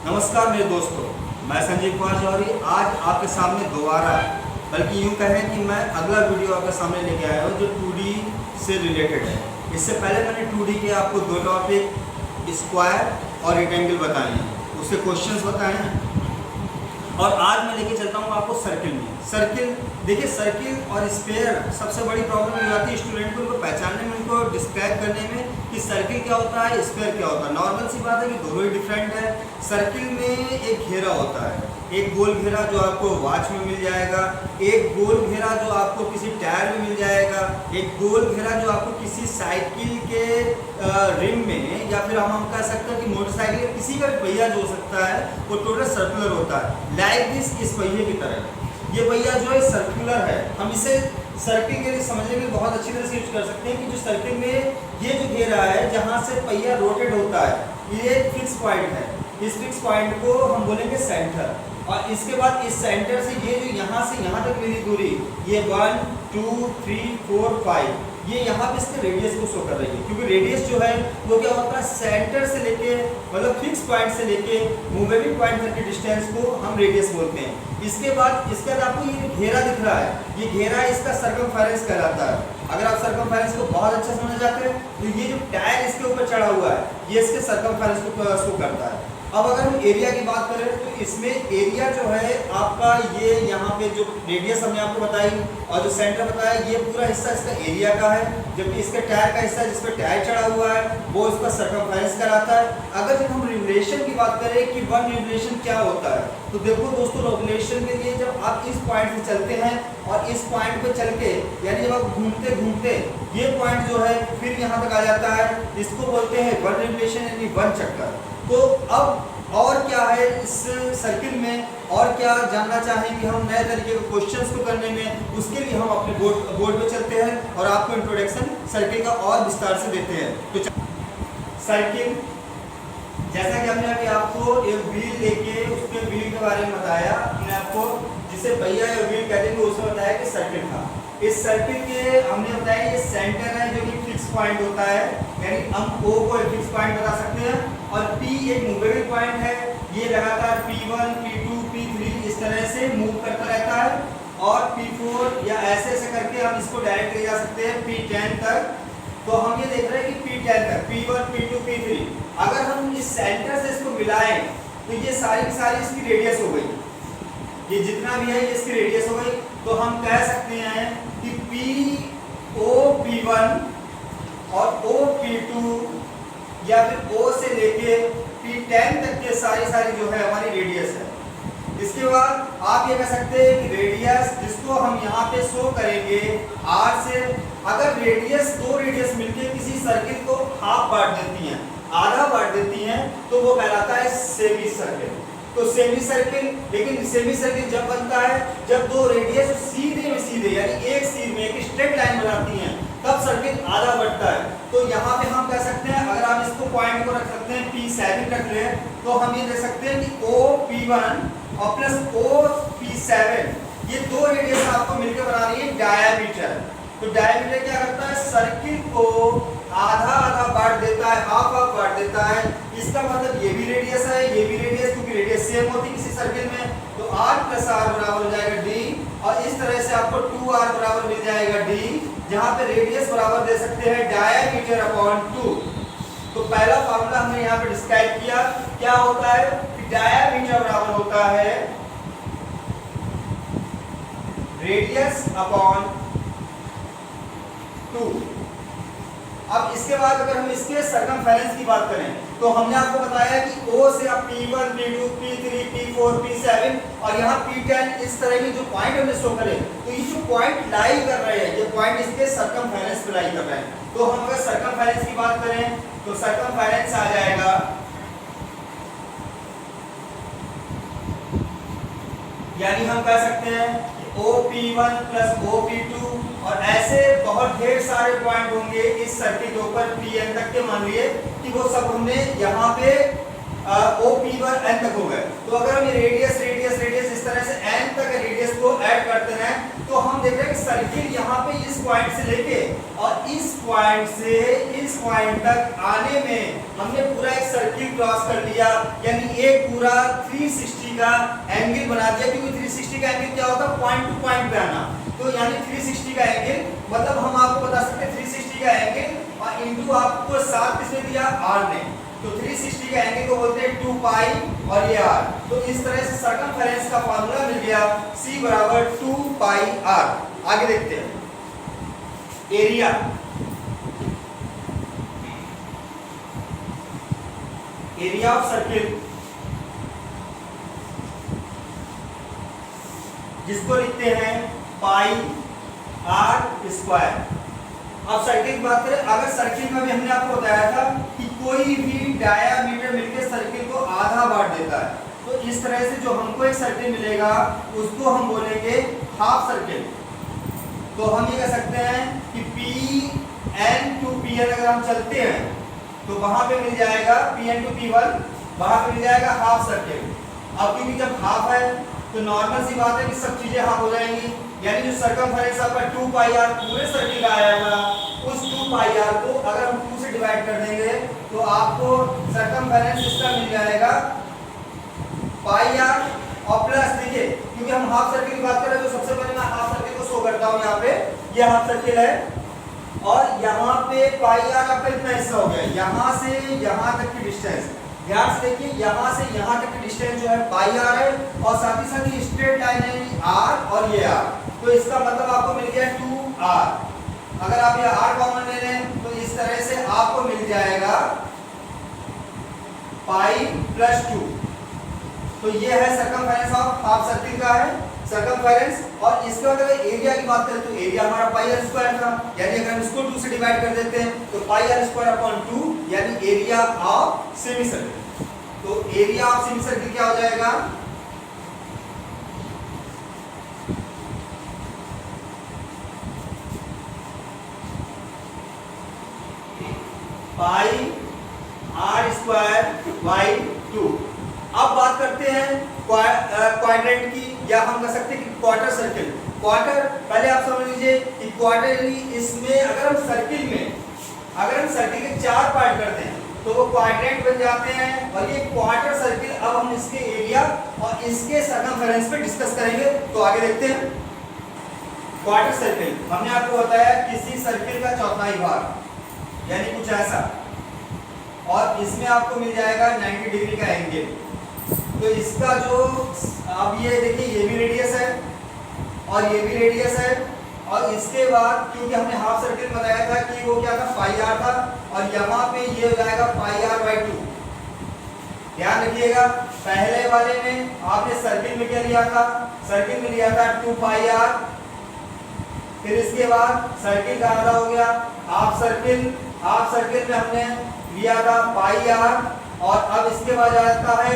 नमस्कार मेरे दोस्तों, मैं संजीव कुमार जौहरी आज आपके सामने दोबारा बल्कि यूँ कहें कि मैं अगला वीडियो आपके सामने लेके आया हूँ जो 2D से रिलेटेड है। इससे पहले मैंने 2D के आपको दो टॉपिक स्क्वायर और रेक्टेंगल बताए हैं, उससे क्वेश्चंस बताए हैं। और आज मैं लेके चलता हूँ आपको सर्किल में। सर्किल देखिए, सर्किल और स्फीयर सबसे बड़ी प्रॉब्लम ये आती है स्टूडेंट को उनको पहचानने में, उनको डिस्क्राइब करने में कि सर्किल क्या होता है, स्फीयर क्या होता है। नॉर्मल सी बात है कि दोनों ही डिफरेंट है। सर्किल में एक घेरा होता है, एक गोल घेरा जो आपको वॉच में मिल जाएगा, एक गोल घेरा जो आपको किसी टायर में मिल जाएगा, एक गोल घेरा जो आपको किसी साइकिल के रिम में, या फिर हम कह सकते हैं कि मोटरसाइकिल किसी का भी पहिया जो हो सकता है वो टोटल सर्कुलर होता है। लाइक दिस, इस पहिए की तरह ये पहिया जो है सर्कुलर है। हम इसे सर्किल के लिए समझने के लिए बहुत अच्छी तरह से यूज कर सकते हैं कि जो सर्किल में ये जो घेरा है जहाँ से पहिया रोटेट होता है, ये फिक्स पॉइंट है। इस फिक्स पॉइंट को हम बोलेंगे सेंटर, और इसके बाद इस सेंटर से ये जो यहाँ से यहाँ तक मेरी दूरी, ये 1 2 3 4 5, ये यहाँ पे इसके रेडियस को शो कर रही है। क्योंकि रेडियस जो है वो क्या होता है, सेंटर से लेके मतलब फिक्स पॉइंट से लेके मूवेबल पॉइंट तक के डिस्टेंस को हम रेडियस बोलते हैं। इसके बाद आपको ये घेरा दिख रहा है, ये घेरा इसका सर्कमफेरेंस कहलाता है। अगर आप सर्कमफेरेंस को बहुत अच्छा समझना चाहते हैं तो ये जो टायर इसके ऊपर चढ़ा हुआ है ये इसके सर्कमफेरेंस को शो करता है। अब अगर हम एरिया की बात करें तो इसमें एरिया जो है आपका, ये यहाँ पे जो रेडियस हमने आपको बताई और जो सेंटर बताया, ये पूरा हिस्सा इसका एरिया का है, जबकि इसके टायर का हिस्सा जिस पर टायर चढ़ा हुआ है वो इसका सर्कमफेरेंस कहलाता है। अगर जब हम रिवोल्यूशन की बात करें कि वन रिवोल्यूशन क्या होता है, तो देखो दोस्तों, रिवोल्यूशन के लिए जब आप इस पॉइंट से चलते हैं और इस पॉइंट पे चल के, यानी जब आप घूमते घूमते ये पॉइंट जो है फिर यहाँ तक आ जाता है, इसको बोलते हैं वन रिवोल्यूशन यानी वन चक्कर। तो अब और क्या है इस सर्किल में, और क्या जानना चाहेंगे हम नए तरीके के क्वेश्चंस को करने में, उसके लिए हम अपने बोर्ड पे चलते हैं और आपको इंट्रोडक्शन सर्किल का और विस्तार से देते हैं। तो सर्किल, जैसा कि हमने अभी आपको एक व्हील लेके उसके व्हील के बारे में बताया, हमने आपको जिसे पहिया या व्हील कहते हैं उसमें बताया कि सर्किल था। इस सर्किल के हमने बताया ये सेंटर है जो कि फिक्स पॉइंट होता है, यानी हम O को एक फिक्स पॉइंट बता सकते हैं, और P एक मूवेबल पॉइंट है, ये लगातार P1 P2 P3 इस तरह से मूव करता रहता है, और P4 या ऐसे ऐसे करके हम इसको डायरेक्ट ले जा सकते हैं P10 तक। तो हम ये देख रहे हैं कि P10 तक P1 P2 P3, अगर हम इस सेंटर से इसको मिलाएं तो ये सारी की सारी इसकी रेडियस हो गई, ये जितना भी है ये इसकी रेडियस हो गई। तो हम कह सकते हैं कि POP1 और OP2 या फिर O से लेके P10 तक के सारी जो है हमारी रेडियस है। इसके बाद आप ये कह सकते हैं कि रेडियस जिसको हम यहाँ पे शो करेंगे R से, अगर रेडियस दो रेडियस मिलके किसी सर्किल को हाफ बांट देती हैं, आधा बांट देती हैं, तो वो कहलाता है सेमी सर्किल। तो सेमी सर्किल, लेकिन सेमी सर्किल जब बनता है जब दो रेडियस सीधे यानी एक सीध में एक स्ट्रेट लाइन बनाती हैं, तब सर्किल आधा बढ़ता है। तो यहाँ पे हम कह सकते हैं, अगर आप इसको पॉइंट को रख सकते हैं P7 रख ले, तो हम ये दे सकते हैं कि OP1 और प्लस OP7, ये दो रेडियस आपको मिलकर बना रही है डायामीटर। तो डायामीटर क्या करता है, सर्किल को आधा आधा बांट देता है, हाफ हाफ बांट देता है। इसका मतलब ये भी रेडियस है, ये भी रेडियस, क्योंकि रेडियस सेम होती है किसी सर्किल में। तो R प्लस R बराबर हो जाएगा D, और इस तरह से आपको 2R बराबर मिल जाएगा D, जहाँ पे रेडियस बराबर दे सकते हैं डायामीटर अपॉन 2। तो पहला फॉर्मूला हमने यहाँ पे डिस्क्राइब किया, क्या होता है कि डायामीटर बराबर होता है रेडियस अपॉन 2। अब इसके बाद अगर हम इसके सर्कमफेरेंस की बात करें तो हमने आपको बताया कि O से आप P1 P2 P3 P4 P7 और यहाँ P10 इस तरह के जो पॉइंट हमने शो करे, तो ये जो पॉइंट लाई कर रहे हैं, ये पॉइंट इसके सर्कमफेरेंस पे लाई कर रहे हैं। तो हम अगर सर्कमफेरेंस की बात करें तो सर्कमफेरेंस आ जाएगा, यानी हम कह सकते हैं OP1 प्लस OP2, और ऐसे बहुत ढेर सारे पॉइंट होंगे इस सर्किल के ऊपर Pn तक के। मान लिए कि वो सब हमने यहाँ पे OP1 N तक हो गए। तो अगर हम ये रेडियस इस तरह से N तक रेडियस को ऐड करते हैं, तो हम देख रहे हैं कि सर्किल यहाँ पे इस पॉइंट से लेके और इस पॉइंट से इस पॉइंट तक आने में हमने पूरा एक सर्किल क्रॉस कर लिया, यानी एक पूरा 360 का एंगल बना दिया, क्योंकि 360 का एंगल क्या होता है, पॉइंट टू पॉइंट पे आना। तो यानी 360 का एंगल मतलब हम आपको बता सकते हैं 360 का एंगल और इनटू आपको 7 किसने दिया, r ने। तो 360 का एंगल को बोलते हैं 2 पाई और ये r। तो इस तरह से सर्कमफेरेंस का फार्मूला मिल गया, c बराबर 2 पाई r। आगे देखते हैं एरिया। एरिया ऑफ सर्किल जिसको लिखते हैं पाई r स्क्वायर। अब सर्किल की बात करें, अगर सर्किल में भी हमने आपको बताया था कि कोई भी डायामीटर मिलकर सर्किल को आधा बांट देता है, तो इस तरह से जो हमको एक सर्किल मिलेगा उसको हम बोलेंगे हाफ सर्किल। तो हम ये कह सकते हैं कि Pn to Pn अगर हम चलते हैं तो वहां पे मिल जाएगा Pn to P1, वहां पे मिल जाएगा हाफ सर्किल। अब क्योंकि जब हाफ है तो नॉर्मल सी बात है कि सब चीजें हाफ हो जाएंगी, यानी जो सर्कमफेरेंस आपका 2 पाई r पूरे सर्किल का आया था, उस 2 पाई r को अगर हम 2 से डिवाइड कर देंगे तो आपको सर्कमफेरेंस इसका मिल जाएगा पाई r और प्लस, देखिए क्योंकि हम हाफ सर्किल की बात कर रहे हैं तो सबसे पहले मैं हाफ सर्किल को शो करता हूं। यहाँ पे ये हाफ सर्किल है और यहाँ पे पाई r आपका इतना हिस्सा हो गया, यहाँ से यहाँ तक की डिस्टेंस ध्यान से देखिए, यहाँ से यहाँ तक की डिस्टेंस जो है पाई r है और साथ ही स्ट्रेट लाइन है r और ये r, तो इसका मतलब आपको मिल गया 2r। अगर आप ये r कॉमन ले लें तो इस तरह से आपको मिल जाएगा पाई प्लस 2। तो ये है सर्कमफेरेंस ऑफ हाफ सर्किल का है सर्कमफेरेंस। और इसके बाद अगर एरिया की बात करें तो एरिया हमारा पाई r स्क्वायर था, यानी अगर हम इसको 2 से डिवाइड कर देते हैं तो पाई r स्क्वायर अपॉन 2, यानी एरिया ऑफ सेमी सर्किल। तो एरिया ऑफ सेमी सर्किल क्या हो जाएगा, पाई r स्क्वायर बाई 2। अब बात करते हैं क्वाड्रेंट की, या हम कह सकते हैं कि क्वार्टर सर्किल। क्वार्टर पहले आप समझ लीजिए कि क्वार्टरली, इसमें अगर हम सर्किल के 4 पार्ट करते हैं तो वो क्वाड्रेंट बन जाते हैं। और ये क्वार्टर सर्किल, अब हम इसके एरिया और इसके सर्कमफेरेंस पे डिस्कस करेंगे, तो आगे देखते हैं। क्वार्टर सर्किल हमने आपको बताया किसी सर्किल का चौथाई भाग, यानी कुछ ऐसा, और इसमें आपको मिल जाएगा 90 डिग्री का एंगल। तो इसका जो, अब ये देखिए ये भी रेडियस है और ये भी रेडियस है, और इसके बाद क्योंकि हमने हाफ सर्किल बताया था कि वो क्या था, पाई r था, और यहाँ पे ये हो जाएगा पाई r बाई 2। ध्यान रखिएगा पहले वाले में आपने सर्किल में क्या लिया था, सर्किल में लिया था 2 पाई r, फिर इसके बाद सर्किल का आधा हो गया हाफ सर्किल में हमने लिया था पाई r, और अब इसके बाद आ जाता है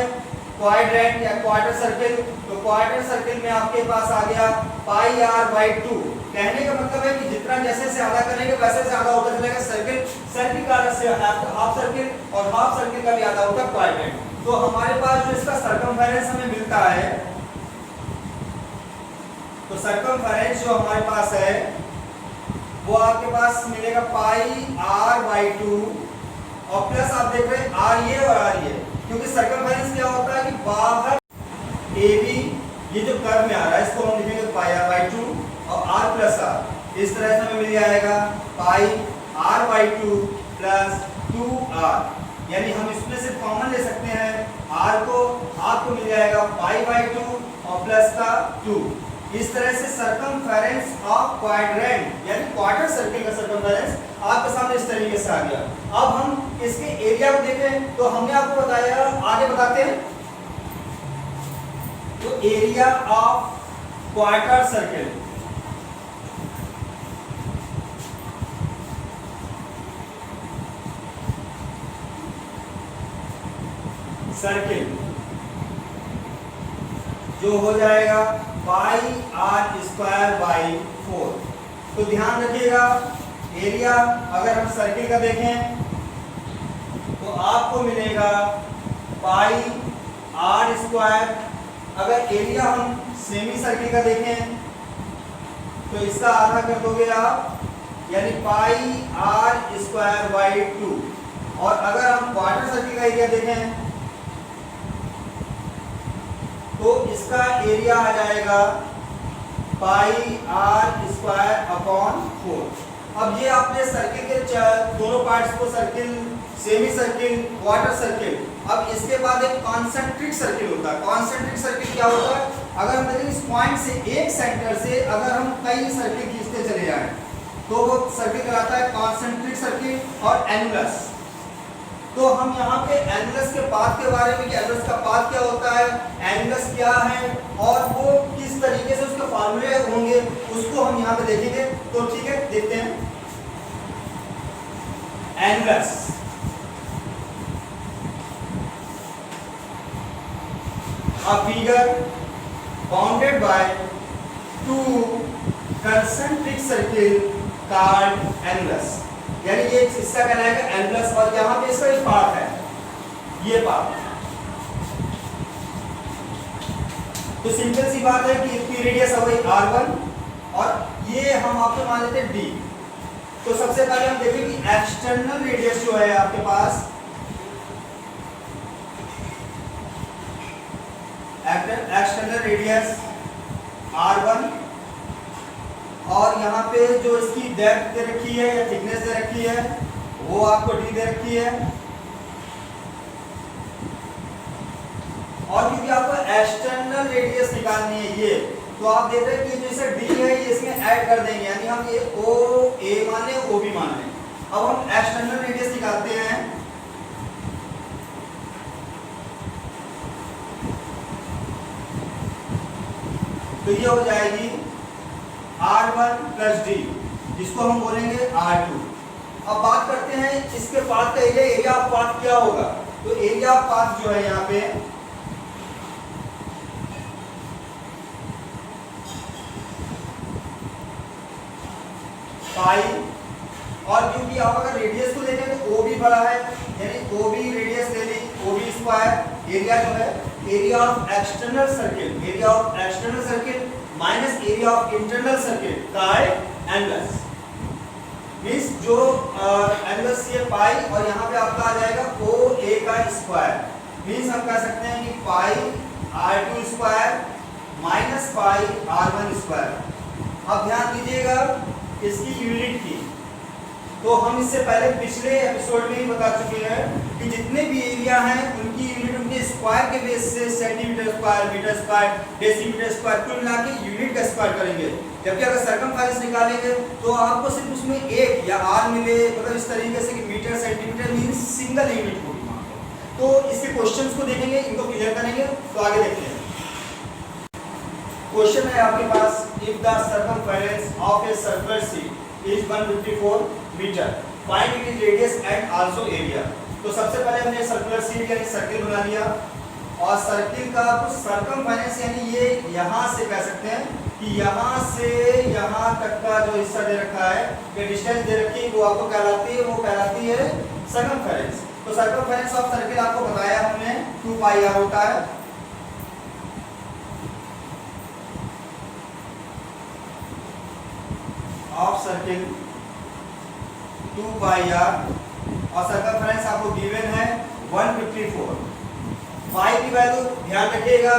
क्वाड्रेंट या क्वार्टर सर्किल। तो क्वार्टर सर्किल में आपके पास आ गया पाई r बाई 2। कहने का मतलब है कि जितना जैसे से आधा करेंगे वैसे से आधा होता चलेगा सर्किल का आधा से हाफ सर्किल, और हाफ सर्किल का भी आधा होता है क्वाड्रेंट। तो हमारे पास जो इसका सर्कमफेरेंस हमें मिलता है, तो सर्कमफेरेंस जो हमारे पास है वो आपके पास मिलेगा पाई r बाई 2 और प्लस आप देख रहे हैं r ये और r ये, क्योंकि सर्कमफेरेंस क्या होता है कि बाहर AB ये जो कर्व में आ रहा है इसको हम लिखेंगे पाई r बाई 2 और r प्लस r। इस तरह से हमें मिल जाएगा पाई r बाई 2 प्लस 2r, यानी हम इसमें से कॉमन ले सकते हैं r को, आपको मिल जाएगा पाई बाई 2 और प्लस का 2। इस तरह से सर्कमफेरेंस ऑफ क्वाड्रेंट यानी क्वार्टर सर्किल का सर्कमफेरेंस आपके सामने इस तरीके से आ गया। अब हम इसके एरिया को देखें तो हमने आपको बताया, आगे बताते हैं। तो एरिया ऑफ क्वार्टर सर्किल, जो हो जाएगा पाई r स्क्वायर बाई 4। तो ध्यान रखिएगा एरिया अगर हम सर्किल का देखें तो आपको मिलेगा पाई r स्क्वायर। अगर एरिया हम सेमी सर्किल का देखें तो इसका आधा कर दोगे आप, यानी पाई आर स्क्वायर बाई 2। और अगर हम क्वार्टर सर्किल का एरिया देखें तो इसका एरिया आ जाएगा पाई आर स्क्वायर अपॉन 4। अब ये आपने सर्किल के दोनों पार्ट्स को, circle, semi circle, quarter circle, अब इसके बाद एक कॉन्सेंट्रिक सर्किल होता है। कॉन्सेंट्रिक सर्किल क्या होता है? अगर हम देखें इस पॉइंट से, एक सेंटर से अगर हम कई सर्किल खींचते चले जाएं तो वो सर्किल कहलाता है कॉन्सेंट्रिक सर्किल और एनुलस। तो हम यहाँ पे एनुलस के पाथ के बारे में, कि एनुलस का पाथ क्या होता है, एनुलस क्या है और वो किस तरीके से उसके फॉर्मूले होंगे, उसको हम यहाँ पे देखेंगे। तो ठीक है, देखते हैं। Annulus, a figure bounded by two concentric circle called annulus, यानी ये हिस्सा कहलाएगा एनुलस। और यहाँ पे इसका एक पार्ट है, ये पार्ट। तो सिंपल सी बात है कि इसकी रेडियस है वही r1 और ये हम आपको मान लेते हैं d। तो सबसे पहले हम देखें कि एक्सटर्नल रेडियस जो है आपके पास, एक्सटर्नल रेडियस r1 और यहाँ पे जो इसकी डेप्थ दे रखी है या थिकनेस दे रखी है वो आपको d दे रखी है। और क्योंकि आपको एक्सटर्नल रेडियस निकालनी है ये, तो आप देख रहे हैं कि जो इसे d है ये इसमें ऐड कर देंगे, यानी हम ये o a मान लें, o b मान लें। अब हम एक्सटर्नल रेडियस निकालते हैं। तो ये हो जाएगी r1 प्लस d, जिसको हम बोलेंगे r2। अब बात करते हैं इसके पाथ का एरिया ऑफ पाथ क्या होगा। तो एरिया ऑफ पाथ जो है यहाँ पे पाई, और क्योंकि आप अगर रेडियस को देखें तो ओ भी बड़ा है, यानी ओ भी रेडियस ले ली, ओ बी स्क्वायर। एरिया जो है area of external circle, area of external circle minus area of internal circle का एनुलस, मींस जो एनुलस ये पाई और यहाँ पे आपका आ जाएगा ओ ए का स्क्वायर। मींस हम कह सकते हैं कि पाई r2 square minus pi r1 square. अब ध्यान दीजिएगा इसकी यूनिट की, तो हम इससे पहले पिछले एपिसोड में ही बता चुके हैं कि जितने भी एरिया हैं उनकी यूनिट उनके स्क्वायर के बेस से centimetre square, metre square, decimetre square कुल मिला के यूनिट का स्क्वायर करेंगे। जबकि अगर सरकमफेरेंस निकालेंगे तो आपको सिर्फ उसमें एक या आर मिले, मतलब इस तरीके से कि metre centimetre means single unit होगी वहाँ पे। तो इसके क्वेश्चंस को देखेंगे, इनको क्लियर करेंगे। तो आगे देखते हैं। क्वेश्चन है आपके पास, if the circumference of a circular sheet is 154 metre, find it radius and also area. तो सबसे पहले हमने सर्कुलर शीट यानी सर्किल बना लिया, और सर्किल का कुछ सरकमफेरेंस यानी ये यहाँ से कह सकते हैं कि यहाँ से यहाँ तक का जो हिस्सा दे रखा है, ये डिस्टेंस दे रखी है, वो आपको कहलाती है, वो कहलाती है सरकमफेरेंस। तो सरकमफेरेंस ऑफ सर्किल आपको बताया हमने 2 पाई r होता है। ऑफ सर्किल 2 पाई r और सरकमफेरेंस आपको गिवन है 154। पाई की वैल्यू ध्यान रखिएगा,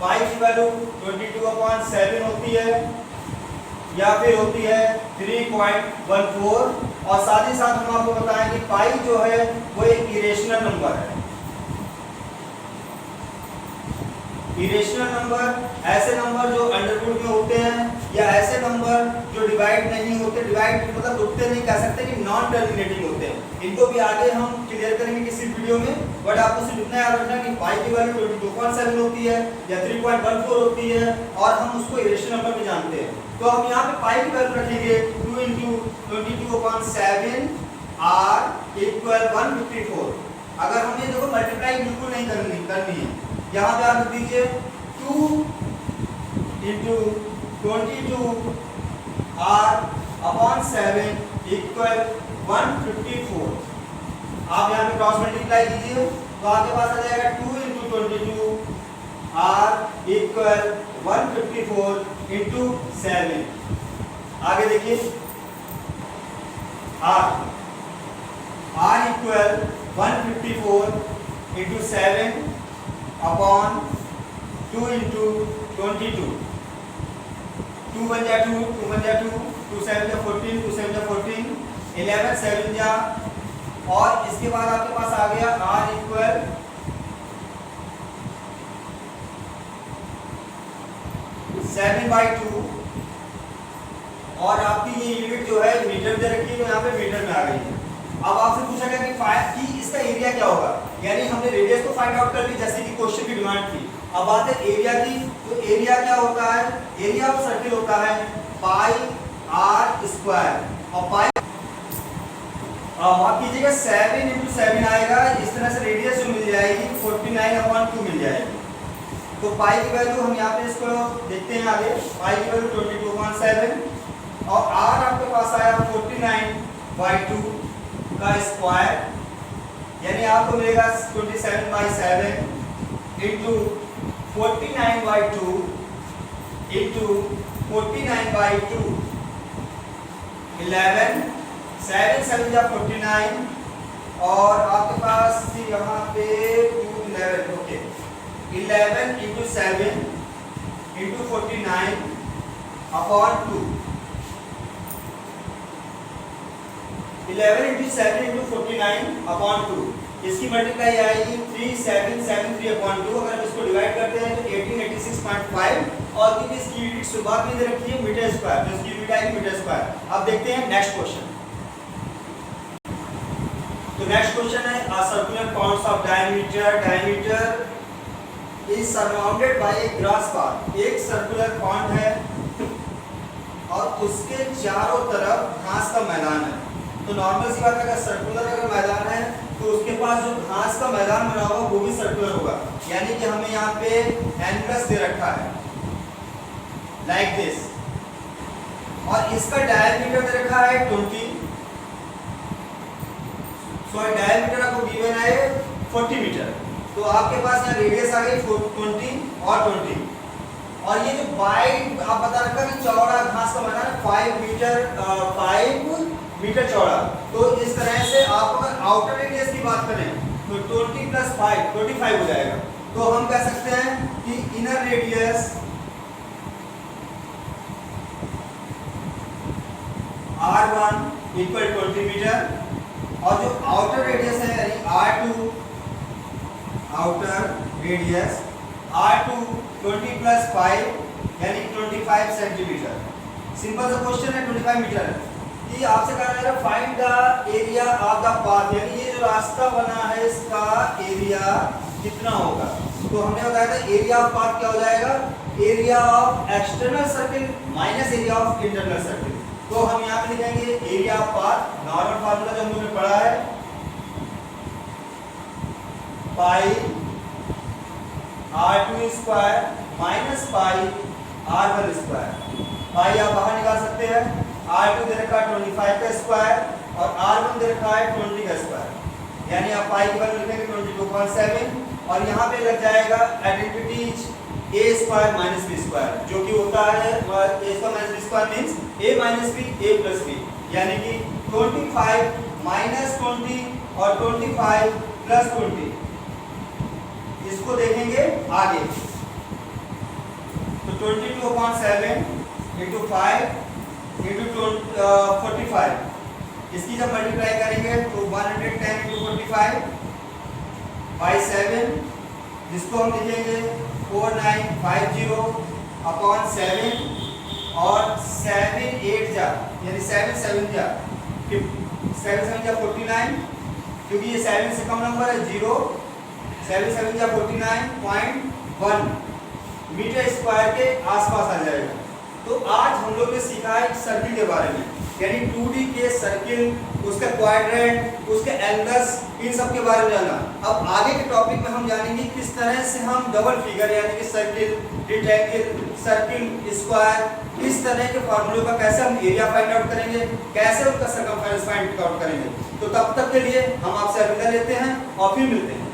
पाई की वैल्यू 22/7 होती है या फिर होती है 3.14। और साथ ही साथ हम आपको बताएं कि पाई जो है वो एक इरेशनल नंबर है। इरेशनल नंबर ऐसे नंबर जो अंडरवुड में होते हैं, या ऐसे नंबर जो डिवाइड नहीं होते, डिवाइड मतलब उठते नहीं कह सकते कि नॉन टर्मिनेटिंग होते हैं। इनको भी आगे हम क्लियर करेंगे किसी वीडियो में, बट आपको सिर्फ इतना याद रखना कि पाई की वैल्यू 22.7 होती है या 3.14 होती है, और हम उसको इरेशनल नंबर भी जानते हैं। तो हम यहाँ पे पाई की वैल्यू रखेंगे 2 × 22/7 r इक्वल 154। अगर हमें देखो मल्टीप्लाई बिल्कुल नहीं करनी है, यहाँ पे आप लिख दीजिए 2 × 22 r/7 इक्वल 154। आप यहाँ पे क्रॉस मल्टीप्लाई कीजिए तो आपके पास आ जाएगा 2 × 22 r इक्वल 154 × 7। आगे देखिए R equal 154 into 7 upon 2 into 22, 2 1 जा 2, 2 1 जा 2, 2 7 जा 14, 2 7 जा 14, 11 7 जा, और इसके बाद आपके पास आ गया R इक्वल 7/2, और आपकी ये यूनिट जो है मीटर में रखी है, तो यहाँ पे मीटर में आ गई है। अब आपसे पूछा गया कि इसका एरिया क्या होगा, यानी हमने रेडियस को फाइंड आउट कर ली जैसे कि क्वेश्चन की डिमांड थी। अब बात है एरिया की, तो एरिया क्या होता है, एरिया ऑफ सर्किल होता है पाई r स्क्वायर, और पाई माफ कीजिएगा 7 इंटू 7 आएगा, इस तरह से रेडियस जो मिल जाएगी 49/2 मिल जाएगी। तो पाई की वैल्यू हम यहाँ पे इसको देखते हैं आगे, पाई की वैल्यू 22/7, और r आपके पास आया 49/2 का स्क्वायर, यानी आपको मिलेगा 27/7 इंटू 49/2 इंटू 49/2, 11 7 7 जा 49, और आपके पास यहाँ पे 11, okay 11 into 7 into 49/2, 11 into 7 into 49/2, इसकी मल्टीप्लाई आएगी 3773/2। अगर हम इसको डिवाइड करते हैं तो 1886.5, और क्योंकि इसकी यूनिट शुरुआत में दे रखी है मीटर स्क्वायर, तो इसकी यूनिट आएगी मीटर स्क्वायर। अब देखते हैं नेक्स्ट क्वेश्चन। तो नेक्स्ट क्वेश्चन है a circular cons of diameter is surrounded by A grass path. एक सर्कुलर कॉन है और उसके चारों तरफ घास का मैदान है। तो नॉर्मल सी बात है, अगर सर्कुलर अगर मैदान है तो उसके पास जो घास का मैदान बना होगा वो भी सर्कुलर होगा, यानी कि हमें यहाँ पे एंगल्स दे रखा है लाइक दिस, और इसका डायमीटर दे रखा है 20, सो डायमीटर आपको गिवन है 40 मीटर। तो आपके पास यहाँ रेडियस आ गई 20 और 20, और ये जो वाइड आप बता रखा है चौड़ा घास का मैदान 5 मीटर चौड़ा। तो इस तरह से आप अगर आउटर रेडियस की बात करें तो 20 + 5 25 हो जाएगा। तो हम कह सकते हैं कि inner radius R1 equal 20 metre, और जो आउटर रेडियस है यानी R2 आउटर रेडियस R2 20 + 5 यानी 25 सेंटीमीटर। सिंपल सा क्वेश्चन है, 25 मीटर कि आपसे कहा जा रहा है find the area of the path, यानी ये जो रास्ता बना है इसका एरिया कितना होगा। तो हमने बताया था एरिया ऑफ पाथ क्या हो जाएगा, area of external circle minus area of internal circle. तो हम यहाँ पे लिखेंगे area of path, normal formula जो हम लोगों ने पढ़ा है pi R2 square minus pi R1 square. Pi आप बाहर निकाल सकते हैं, R2 दे रखा है 25 का स्क्वायर और R1 दे रखा है 20 का स्क्वायर, यानी आप पाई की वैल्यू लिखेंगे 22.7, और यहाँ पे लग जाएगा identities a square minus b square, जो कि होता है a square minus b square means a minus b a plus b, यानी कि 25 माइनस 20 और 25 प्लस 20। इसको देखेंगे आगे, तो 22/7 इंटू 5 इंटू 45, इसकी जब मल्टीप्लाई करेंगे तो 110 इंटू 45/7, जिसको हम लिखेंगे 4950/7, और 7 8 जा यानी 7 7 जा 49, क्योंकि ये 7 से कम नंबर है 0, 7 7 जा 49.1 मीटर स्क्वायर के आसपास आ जाएगा। तो आज हम लोग ने सीखा है सर्किल के बारे में, यानी 2D के सर्किल, उसका क्वाड्रेंट, उसके एंगल्स, इन सब के बारे में जाना। अब आगे के टॉपिक में हम जानेंगे किस तरह से हम डबल फिगर यानी कि सर्किल, रेक्टेंगल, सर्किल, स्क्वायर, इस तरह के फार्मूलों का कैसे हम एरिया फाइंड आउट करेंगे, कैसे उनका सर्कमफेरेंस फाइंड आउट करेंगे। तो तब तक के लिए हम आपसे अलविदा लेते हैं और फिर मिलते हैं।